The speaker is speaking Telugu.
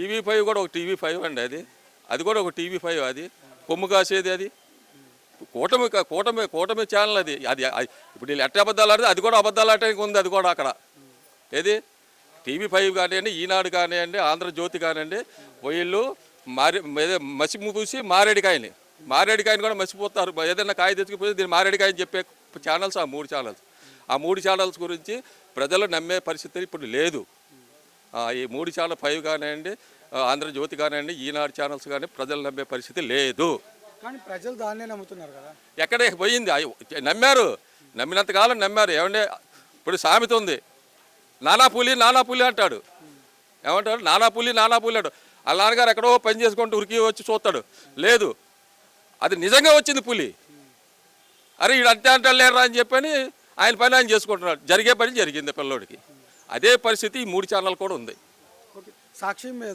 టీవీ5 కూడా ఒక టీవీ5 అండి, అది కూడా ఒక టీవీ5. అది కొమ్ము కాసేది, అది కూటమి ఛానల్. అది ఇప్పుడు వీళ్ళు ఎట్ట అబద్ధాలు ఆడితే అది కూడా అబద్ధాలు ఆడటానికి ఉంది. అది కూడా అక్కడ ఏది టీవీ5 కానివ్వండి, ఈనాడు కానివ్వండి, ఆంధ్రజ్యోతి కానివ్వండి, వీళ్ళు మసి పూసి మారేడికాయని కూడా మసిపోతారు. ఏదైనా కాయ తెచ్చుకుపోతే దీన్ని మారేడికాయని చెప్పే ఛానల్స్ ఆ 3 ఛానల్స్. ఆ 3 ఛానల్స్ గురించి ప్రజలు నమ్మే పరిస్థితి ఇప్పుడు లేదు. ఈ 3 ఛానల్ 5 కానివ్వండి, ఆంధ్రజ్యోతి కానివ్వండి, ఈనాడు ఛానల్స్ కానీ ప్రజలు నమ్మే పరిస్థితి లేదు. కానీ ప్రజలు దాన్నే నమ్ముతున్నారు కదా. ఎక్కడే పోయింది, నమ్మారు. నమ్మినంతకాలం నమ్మారు. ఏమంటే ఇప్పుడు సామెత ఉంది, నానా పులి అంటాడు. ఏమంటాడు? నానా పులి అంటాడు. వాళ్ళ నాన్నగారు ఎక్కడో పని చేసుకుంటూ ఉరికి వచ్చి చూస్తాడు, లేదు అది నిజంగా వచ్చింది పులి. అరే వీడు అంతే లేరా అని చెప్పని ఆయన పని ఆయన చేసుకుంటున్నాడు. జరిగే పని జరిగింది పిల్లోడికి. అదే పరిస్థితి ఈ 3 ఛానల్ కూడా ఉంది. సాక్షి మీద